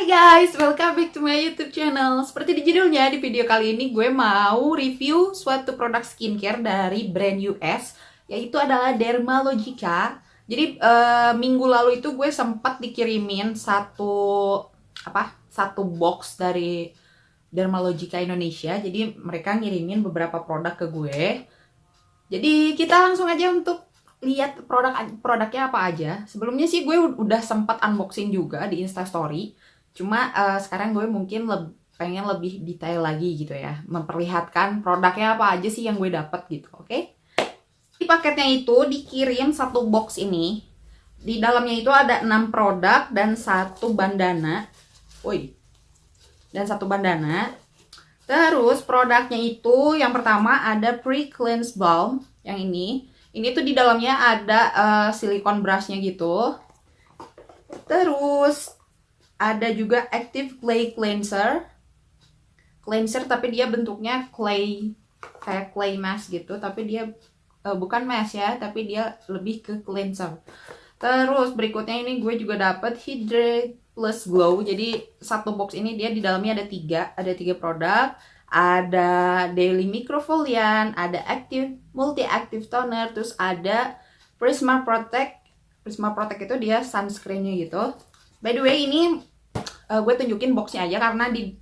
Hai guys, welcome back to my YouTube channel. Seperti di judulnya, di video kali ini gue mau review suatu produk skincare dari brand US, yaitu adalah Dermalogica. Jadi minggu lalu itu gue sempat dikirimin satu box dari Dermalogica Indonesia. Jadi mereka ngirimin beberapa produk ke gue. Jadi kita langsung aja untuk lihat produknya apa aja. Sebelumnya sih gue udah sempat unboxing juga di Instastory. Cuma sekarang gue mungkin pengen lebih detail lagi gitu ya, memperlihatkan produknya apa aja sih yang gue dapat gitu, oke? Di paketnya itu dikirim satu box ini. Di dalamnya itu ada 6 produk dan satu bandana. Woi. Dan satu bandana. Terus produknya itu yang pertama ada Pre-Cleanse Balm yang ini. Ini tuh di dalamnya ada silikon brushnya gitu. Terus ada juga Active Clay Cleanser. Cleanser tapi dia bentuknya clay, kayak clay mask gitu. Tapi dia bukan mask ya, tapi dia lebih ke cleanser. Terus berikutnya ini gue juga dapat Hydrate Plus Glow. Jadi satu box ini dia di dalamnya ada tiga produk. Ada Daily Microfoliant, ada Multi Active Toner, terus ada Prisma Protect. Prisma Protect itu dia sunscreennya gitu. By the way ini gue tunjukin boxnya aja karena di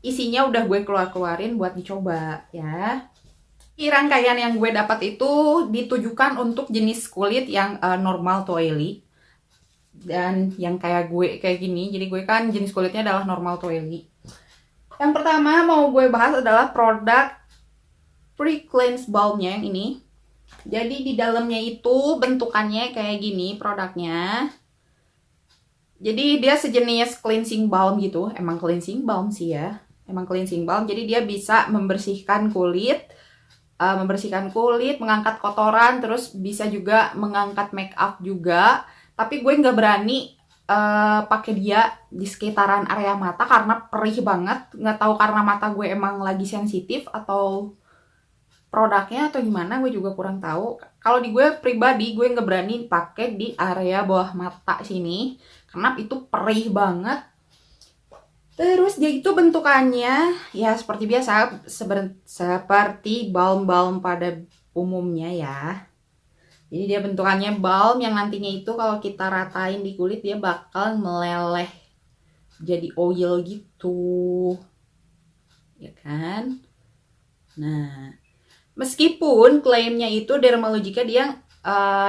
isinya udah gue keluarin buat dicoba ya. Rangkaian yang gue dapat itu ditujukan untuk jenis kulit yang normal to oily dan yang kayak gue kayak gini. Jadi gue kan jenis kulitnya adalah normal to oily. Yang pertama mau gue bahas adalah produk Pre-Cleanse Balmnya yang ini. Jadi di dalamnya itu bentukannya kayak gini produknya. Jadi dia sejenis cleansing balm gitu. Emang cleansing balm sih ya. Emang cleansing balm. Jadi dia bisa membersihkan kulit, mengangkat kotoran, terus bisa juga mengangkat make up juga. Tapi gue nggak berani pakai dia di sekitaran area mata karena perih banget. Nggak tahu karena mata gue emang lagi sensitif atau produknya atau gimana, gue juga kurang tahu. Kalau di gue pribadi, gue nggak berani pakai di area bawah mata sini karena itu perih banget. Terus dia itu bentukannya ya seperti biasa, seperti balm-balm pada umumnya ya. Jadi dia bentukannya balm yang nantinya itu kalau kita ratain di kulit dia bakal meleleh jadi oil gitu. Ya kan? Nah, meskipun klaimnya itu Dermalogica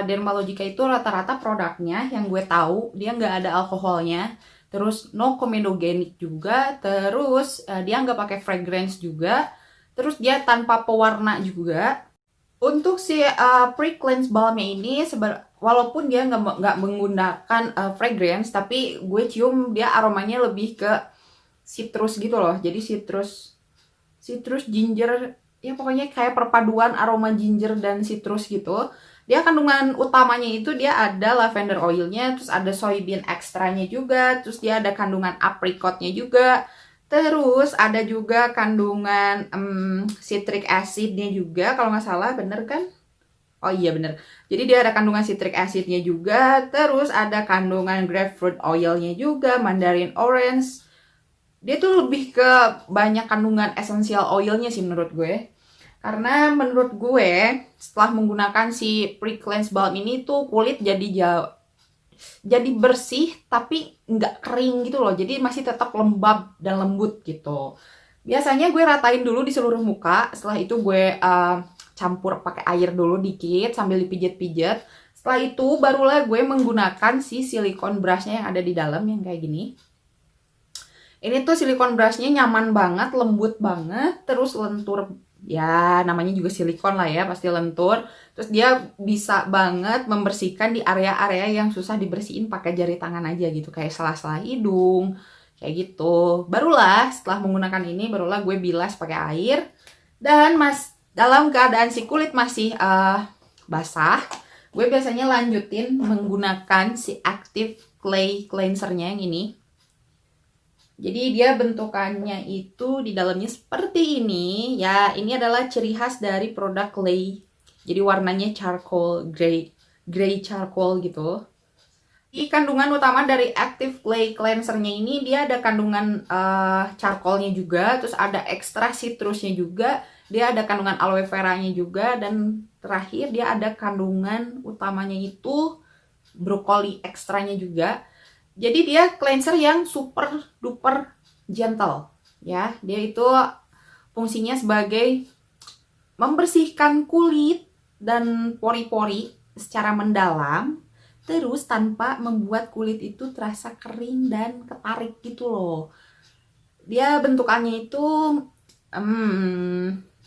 Dermalogica itu rata-rata produknya yang gue tahu dia nggak ada alkoholnya. Terus no comedogenic juga, terus dia nggak pakai fragrance juga, terus dia tanpa pewarna juga. Untuk si Pre-Cleanse Balmnya ini walaupun dia nggak menggunakan fragrance, tapi gue cium dia aromanya lebih ke citrus gitu loh. Jadi citrus ginger, ya pokoknya kayak perpaduan aroma ginger dan citrus gitu. Dia kandungan utamanya itu dia ada lavender oilnya, terus ada soybean ekstranya juga, terus dia ada kandungan apricotnya juga. Terus ada juga kandungan citric acidnya juga, kalau nggak salah, bener kan? Oh iya bener. Jadi dia ada kandungan citric acidnya juga, terus ada kandungan grapefruit oilnya juga, mandarin orange. Dia tuh lebih ke banyak kandungan essential oilnya sih menurut gue. Karena menurut gue setelah menggunakan si Pre-Cleanse Balm ini tuh kulit jadi bersih tapi nggak kering gitu loh. Jadi masih tetap lembab dan lembut gitu. Biasanya gue ratain dulu di seluruh muka. Setelah itu gue campur pakai air dulu dikit sambil dipijat-pijat. Setelah itu barulah gue menggunakan si silikon brushnya yang ada di dalam yang kayak gini. Ini tuh silikon brushnya nyaman banget, lembut banget, terus lentur. Ya namanya juga silikon lah ya, pasti lentur. Terus dia bisa banget membersihkan di area-area yang susah dibersihin pakai jari tangan aja gitu, kayak sela-sela hidung kayak gitu. Barulah setelah menggunakan ini barulah gue bilas pakai air. Dan dalam keadaan si kulit masih basah, gue biasanya lanjutin menggunakan si Active Clay Cleansernya yang ini. Jadi dia bentukannya itu di dalamnya seperti ini. Ya, ini adalah ciri khas dari produk clay. Jadi warnanya charcoal, gray charcoal gitu. Di kandungan utama dari Active Clay Cleanser-nya ini dia ada kandungan charcoal-nya juga, terus ada ekstra citrusnya juga, dia ada kandungan aloe vera-nya juga, dan terakhir dia ada kandungan utamanya itu brokoli ekstranya juga. Jadi dia cleanser yang super duper gentle ya. Dia itu fungsinya sebagai membersihkan kulit dan pori-pori secara mendalam, terus tanpa membuat kulit itu terasa kering dan ketarik gitu loh. Dia bentukannya itu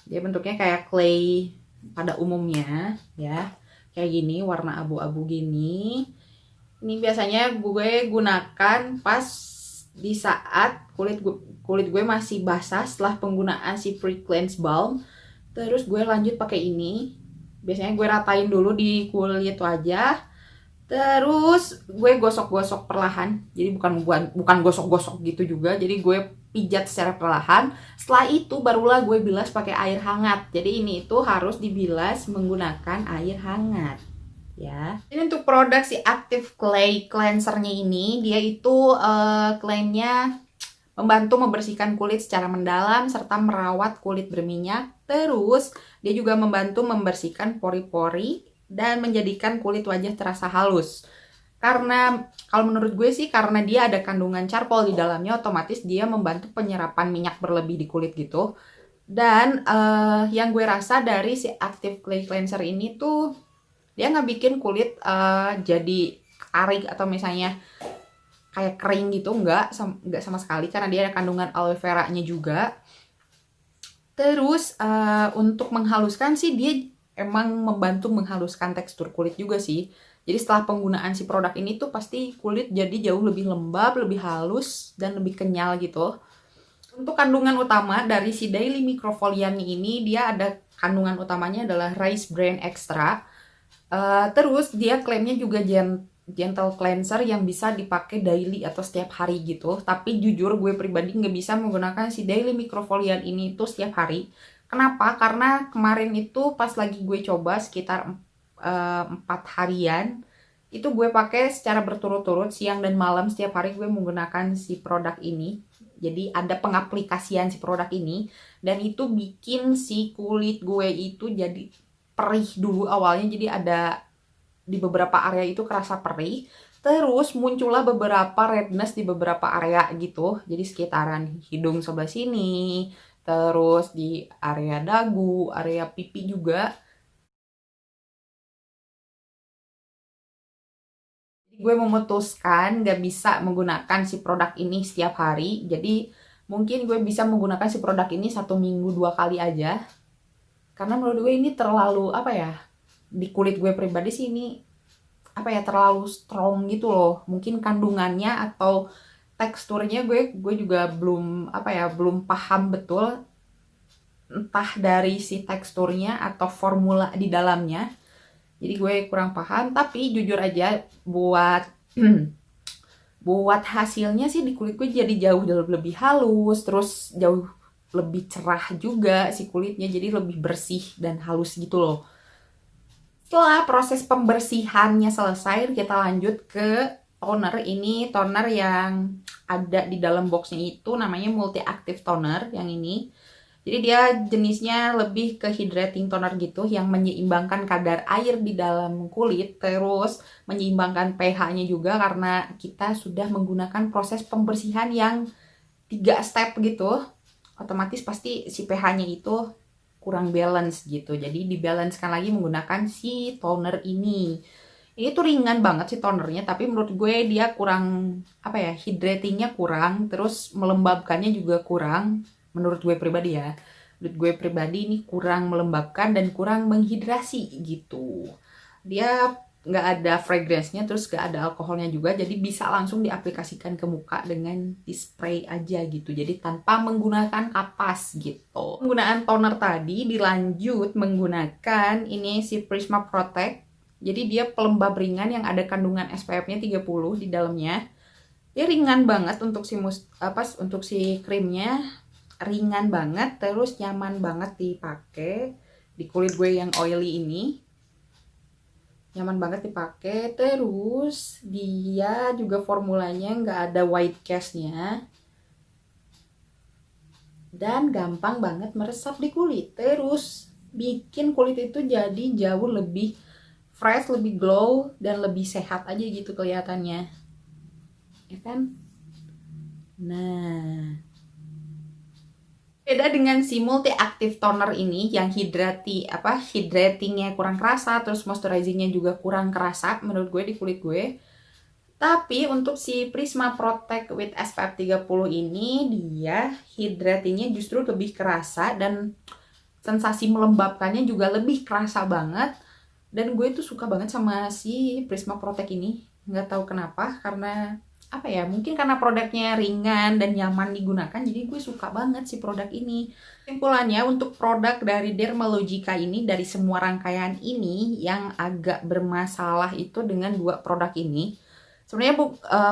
dia bentuknya kayak clay pada umumnya ya, kayak gini, warna abu-abu gini. Ini biasanya gue gunakan pas di saat kulit gue masih basah setelah penggunaan si pre-cleanse balm. Terus gue lanjut pakai ini. Biasanya gue ratain dulu di kulit wajah. Terus gue gosok-gosok perlahan. Jadi bukan gosok-gosok gitu juga. Jadi gue pijat secara perlahan. Setelah itu barulah gue bilas pakai air hangat. Jadi ini itu harus dibilas menggunakan air hangat. Ya. Ini untuk produk si Active Clay Cleanser-nya ini, dia itu klaimnya membantu membersihkan kulit secara mendalam serta merawat kulit berminyak. Terus dia juga membantu membersihkan pori-pori dan menjadikan kulit wajah terasa halus. Karena kalau menurut gue sih, karena dia ada kandungan charcoal di dalamnya, otomatis dia membantu penyerapan minyak berlebih di kulit gitu. Dan yang gue rasa dari si Active Clay Cleanser ini tuh dia nggak bikin kulit jadi tarik atau misalnya kayak kering gitu, nggak sama sekali, karena dia ada kandungan aloe vera-nya juga. Terus untuk menghaluskan sih dia emang membantu menghaluskan tekstur kulit juga sih. Jadi setelah penggunaan si produk ini tuh pasti kulit jadi jauh lebih lembab, lebih halus, dan lebih kenyal gitu. Untuk kandungan utama dari si Daily Microfoliant ini, dia ada kandungan utamanya adalah rice bran extra. Terus dia klaimnya juga gentle cleanser yang bisa dipakai daily atau setiap hari gitu. Tapi jujur gue pribadi nggak bisa menggunakan si Daily Microfoliant ini tuh setiap hari. Kenapa? Karena kemarin itu pas lagi gue coba sekitar 4 harian, itu gue pakai secara berturut-turut siang dan malam setiap hari gue menggunakan si produk ini. Jadi ada pengaplikasian si produk ini, dan itu bikin si kulit gue itu jadi perih dulu awalnya. Jadi ada di beberapa area itu kerasa perih, terus muncullah beberapa redness di beberapa area gitu. Jadi sekitaran hidung sebelah sini, terus di area dagu, area pipi juga. Gue memutuskan gak bisa menggunakan si produk ini setiap hari. Jadi mungkin gue bisa menggunakan si produk ini 1 minggu 2 kali aja. Karena menurut gue ini terlalu apa ya, di kulit gue pribadi sih ini apa ya, terlalu strong gitu loh. Mungkin kandungannya atau teksturnya gue juga belum apa ya, belum paham betul, entah dari si teksturnya atau formula di dalamnya. Jadi gue kurang paham, tapi jujur aja buat buat hasilnya sih di kulit gue jadi jauh lebih halus, terus jauh lebih cerah juga si kulitnya, jadi lebih bersih dan halus gitu loh. Setelah proses pembersihannya selesai, kita lanjut ke toner. Ini toner yang ada di dalam boxnya itu namanya Multi Active Toner yang ini. Jadi dia jenisnya lebih ke hydrating toner gitu, yang menyeimbangkan kadar air di dalam kulit, terus menyeimbangkan pH-nya juga, karena kita sudah menggunakan proses pembersihan yang 3 step gitu. Otomatis pasti si pH-nya itu kurang balance gitu. Jadi dibalancekan lagi menggunakan si toner ini. Ini tuh ringan banget sih tonernya, tapi menurut gue dia kurang apa ya, hydratingnya kurang, terus melembabkannya juga kurang. Menurut gue pribadi ya. Menurut gue pribadi ini kurang melembabkan dan kurang menghidrasi gitu. Dia nggak ada fragrance-nya, terus nggak ada alkoholnya juga, jadi bisa langsung diaplikasikan ke muka dengan di spray aja gitu, jadi tanpa menggunakan kapas gitu. Penggunaan toner tadi dilanjut menggunakan ini si Prisma Protect. Jadi dia pelembab ringan yang ada kandungan SPF-nya 30 di dalamnya. Dia ringan banget untuk untuk si krimnya, ringan banget, terus nyaman banget dipakai di kulit gue yang oily ini. nyaman banget dipakai. Terus dia juga formulanya nggak ada white cast-nya dan gampang banget meresap di kulit. Terus bikin kulit itu jadi jauh lebih fresh, lebih glow, dan lebih sehat aja gitu kelihatannya, ya kan? Nah, beda dengan si multi active toner ini yang hydratingnya kurang kerasa, terus moisturizingnya juga kurang kerasa menurut gue di kulit gue. Tapi untuk si Prisma Protect with SPF 30 ini dia hydratingnya justru lebih kerasa dan sensasi melembabkannya juga lebih kerasa banget. Dan gue tuh suka banget sama si Prisma Protect ini. Nggak tahu kenapa, karena apa ya, mungkin karena produknya ringan dan nyaman digunakan, jadi gue suka banget si produk ini. Kesimpulannya, untuk produk dari Dermalogica ini, dari semua rangkaian ini, yang agak bermasalah itu dengan dua produk ini. Sebenarnya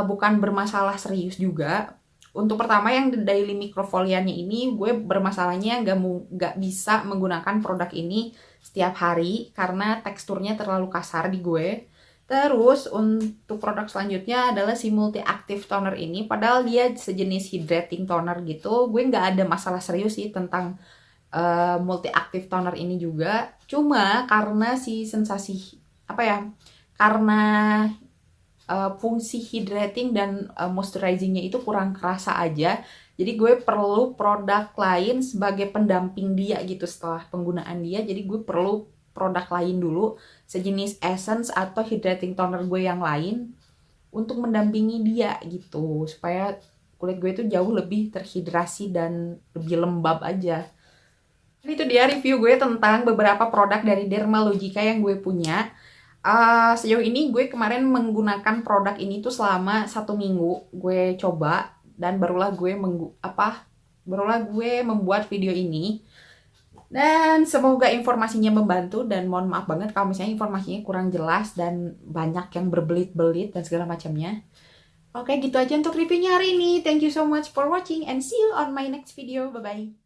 bukan bermasalah serius juga. Untuk pertama yang daily microfoliannya ini, gue bermasalahnya nggak bisa menggunakan produk ini setiap hari karena teksturnya terlalu kasar di gue. Terus untuk produk selanjutnya adalah si multi active toner ini, padahal dia sejenis hydrating toner gitu. Gue nggak ada masalah serius sih tentang multi active toner ini juga. Cuma karena si sensasi apa ya? Karena fungsi hydrating dan moisturizingnya itu kurang kerasa aja. Jadi gue perlu produk lain sebagai pendamping dia gitu setelah penggunaan dia. Jadi gue perlu produk lain dulu, sejenis essence atau hydrating toner gue yang lain untuk mendampingi dia gitu, supaya kulit gue itu jauh lebih terhidrasi dan lebih lembab aja. Jadi itu dia review gue tentang beberapa produk dari Dermalogica yang gue punya. Sejauh ini gue kemarin menggunakan produk ini tuh selama 1 minggu gue coba, dan barulah gue membuat video ini. Dan semoga informasinya membantu, dan mohon maaf banget kalau misalnya informasinya kurang jelas dan banyak yang berbelit-belit dan segala macamnya. Oke, gitu aja untuk reviewnya hari ini. Thank you so much for watching and see you on my next video. Bye bye.